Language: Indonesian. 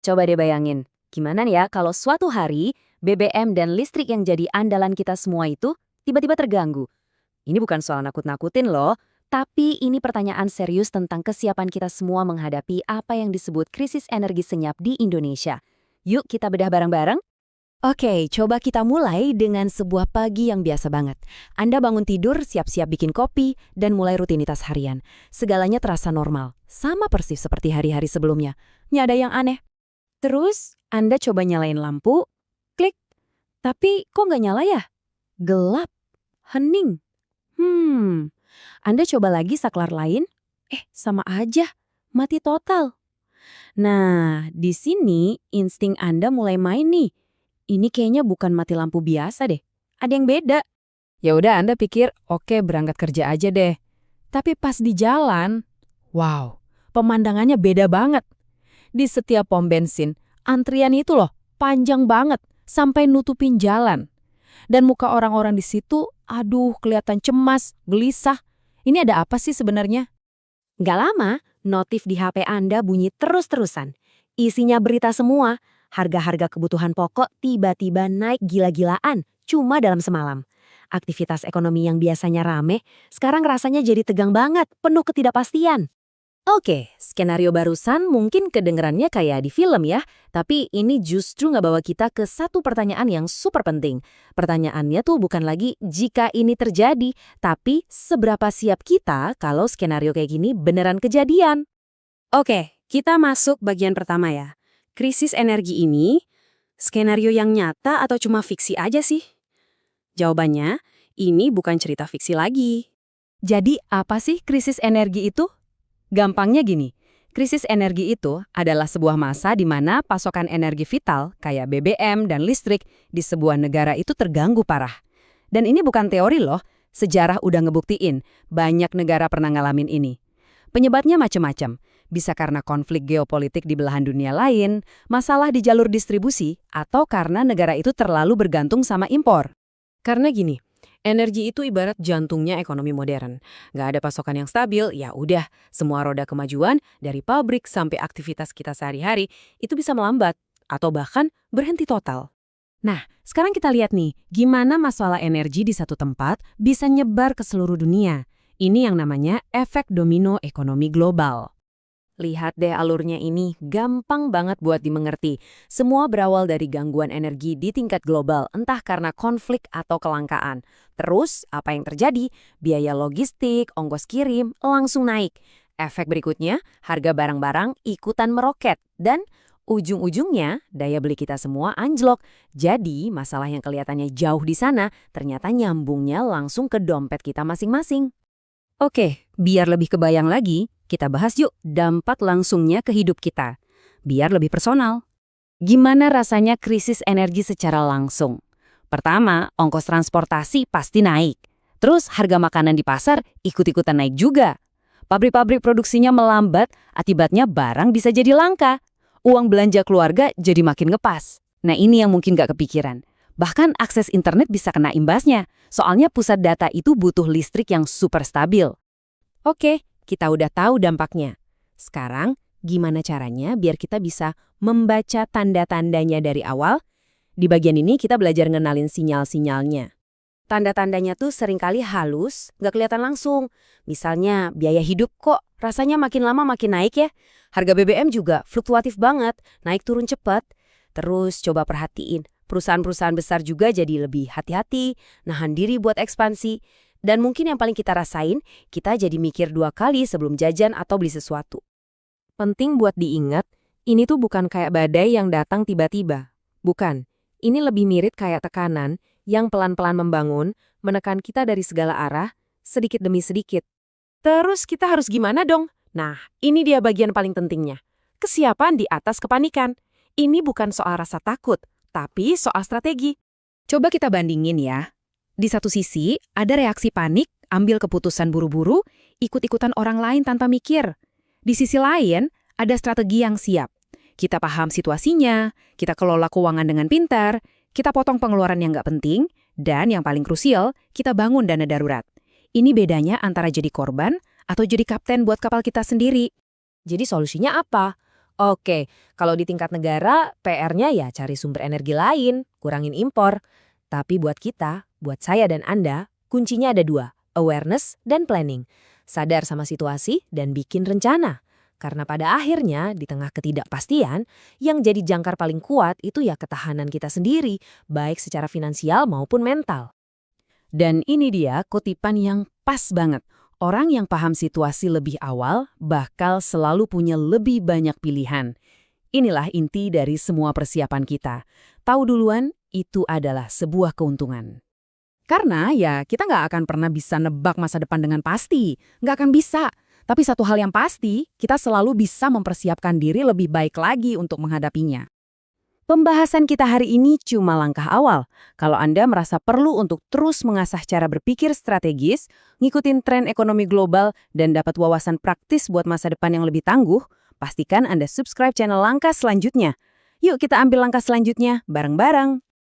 Coba deh bayangin, gimana nih ya kalau suatu hari BBM dan listrik yang jadi andalan kita semua itu tiba-tiba terganggu. Ini bukan soal nakut-nakutin loh, tapi ini pertanyaan serius tentang kesiapan kita semua menghadapi apa yang disebut krisis energi senyap di Indonesia. Yuk kita bedah bareng-bareng. Oke, coba kita mulai dengan sebuah pagi yang biasa banget. Anda bangun tidur, siap-siap bikin kopi, dan mulai rutinitas harian. Segalanya terasa normal, sama persis seperti hari-hari sebelumnya. Nggak ada yang aneh. Terus, Anda coba nyalain lampu, klik, tapi kok nggak nyala ya? Gelap, hening. Anda coba lagi saklar lain, sama aja, mati total. Nah, di sini insting Anda mulai main nih. Ini kayaknya bukan mati lampu biasa deh. Ada yang beda. Ya udah Anda pikir, oke berangkat kerja aja deh. Tapi pas di jalan, wow, pemandangannya beda banget. Di setiap pom bensin, antrian itu loh panjang banget sampai nutupin jalan. Dan muka orang-orang di situ, aduh kelihatan cemas, gelisah. Ini ada apa sih sebenarnya? Gak lama, notif di HP Anda bunyi terus-terusan. Isinya berita semua, harga-harga kebutuhan pokok tiba-tiba naik gila-gilaan cuma dalam semalam. Aktivitas ekonomi yang biasanya rame, sekarang rasanya jadi tegang banget, penuh ketidakpastian. Oke, skenario barusan mungkin kedengerannya kayak di film ya, tapi ini justru nggak bawa kita ke satu pertanyaan yang super penting. Pertanyaannya tuh bukan lagi jika ini terjadi, tapi seberapa siap kita kalau skenario kayak gini beneran kejadian. Oke, kita masuk bagian pertama ya. Krisis energi ini, skenario yang nyata atau cuma fiksi aja sih? Jawabannya, ini bukan cerita fiksi lagi. Jadi apa sih krisis energi itu? Gampangnya gini, krisis energi itu adalah sebuah masa di mana pasokan energi vital kayak BBM dan listrik di sebuah negara itu terganggu parah. Dan ini bukan teori loh, sejarah udah ngebuktiin banyak negara pernah ngalamin ini. Penyebabnya macam-macam, bisa karena konflik geopolitik di belahan dunia lain, masalah di jalur distribusi, atau karena negara itu terlalu bergantung sama impor. Karena gini, energi itu ibarat jantungnya ekonomi modern. Nggak ada pasokan yang stabil, ya udah, semua roda kemajuan dari pabrik sampai aktivitas kita sehari-hari itu bisa melambat atau bahkan berhenti total. Nah, sekarang kita lihat nih, gimana masalah energi di satu tempat bisa nyebar ke seluruh dunia. Ini yang namanya efek domino ekonomi global. Lihat deh alurnya ini, gampang banget buat dimengerti. Semua berawal dari gangguan energi di tingkat global, entah karena konflik atau kelangkaan. Terus, apa yang terjadi? Biaya logistik, ongkos kirim, langsung naik. Efek berikutnya, harga barang-barang ikutan meroket. Dan ujung-ujungnya, daya beli kita semua anjlok. Jadi, masalah yang kelihatannya jauh di sana, ternyata nyambungnya langsung ke dompet kita masing-masing. Oke, biar lebih kebayang lagi, kita bahas yuk dampak langsungnya ke hidup kita. Biar lebih personal. Gimana rasanya krisis energi secara langsung? Pertama, ongkos transportasi pasti naik. Terus harga makanan di pasar ikut-ikutan naik juga. Pabrik-pabrik produksinya melambat, akibatnya barang bisa jadi langka. Uang belanja keluarga jadi makin ngepas. Nah ini yang mungkin gak kepikiran. Bahkan akses internet bisa kena imbasnya, soalnya pusat data itu butuh listrik yang super stabil. Oke, kita udah tahu dampaknya. Sekarang, gimana caranya biar kita bisa membaca tanda-tandanya dari awal? Di bagian ini kita belajar ngenalin sinyal-sinyalnya. Tanda-tandanya tuh seringkali halus, nggak kelihatan langsung. Misalnya, biaya hidup kok rasanya makin lama makin naik ya. Harga BBM juga fluktuatif banget, naik turun cepat. Terus coba perhatiin, perusahaan-perusahaan besar juga jadi lebih hati-hati, nahan diri buat ekspansi. Dan mungkin yang paling kita rasain, kita jadi mikir 2 kali sebelum jajan atau beli sesuatu. Penting buat diingat, ini tuh bukan kayak badai yang datang tiba-tiba. Bukan, ini lebih mirip kayak tekanan yang pelan-pelan membangun, menekan kita dari segala arah, sedikit demi sedikit. Terus kita harus gimana dong? Nah, ini dia bagian paling pentingnya. Kesiapan di atas kepanikan. Ini bukan soal rasa takut, tapi soal strategi. Coba kita bandingin ya. Di satu sisi, ada reaksi panik, ambil keputusan buru-buru, ikut-ikutan orang lain tanpa mikir. Di sisi lain, ada strategi yang siap. Kita paham situasinya, kita kelola keuangan dengan pintar, kita potong pengeluaran yang nggak penting, dan yang paling krusial, kita bangun dana darurat. Ini bedanya antara jadi korban atau jadi kapten buat kapal kita sendiri. Jadi solusinya apa? Oke, kalau di tingkat negara, PR-nya ya cari sumber energi lain, kurangin impor. Tapi buat kita, buat saya dan Anda, kuncinya ada dua, awareness dan planning. Sadar sama situasi dan bikin rencana. Karena pada akhirnya, di tengah ketidakpastian, yang jadi jangkar paling kuat itu ya ketahanan kita sendiri, baik secara finansial maupun mental. Dan ini dia kutipan yang pas banget. Orang yang paham situasi lebih awal bakal selalu punya lebih banyak pilihan. Inilah inti dari semua persiapan kita. Tahu duluan, itu adalah sebuah keuntungan. Karena ya kita nggak akan pernah bisa nebak masa depan dengan pasti. Nggak akan bisa. Tapi satu hal yang pasti, kita selalu bisa mempersiapkan diri lebih baik lagi untuk menghadapinya. Pembahasan kita hari ini cuma langkah awal. Kalau Anda merasa perlu untuk terus mengasah cara berpikir strategis, ngikutin tren ekonomi global, dan dapat wawasan praktis buat masa depan yang lebih tangguh, pastikan Anda subscribe channel Langkah Selanjutnya. Yuk kita ambil langkah selanjutnya bareng-bareng.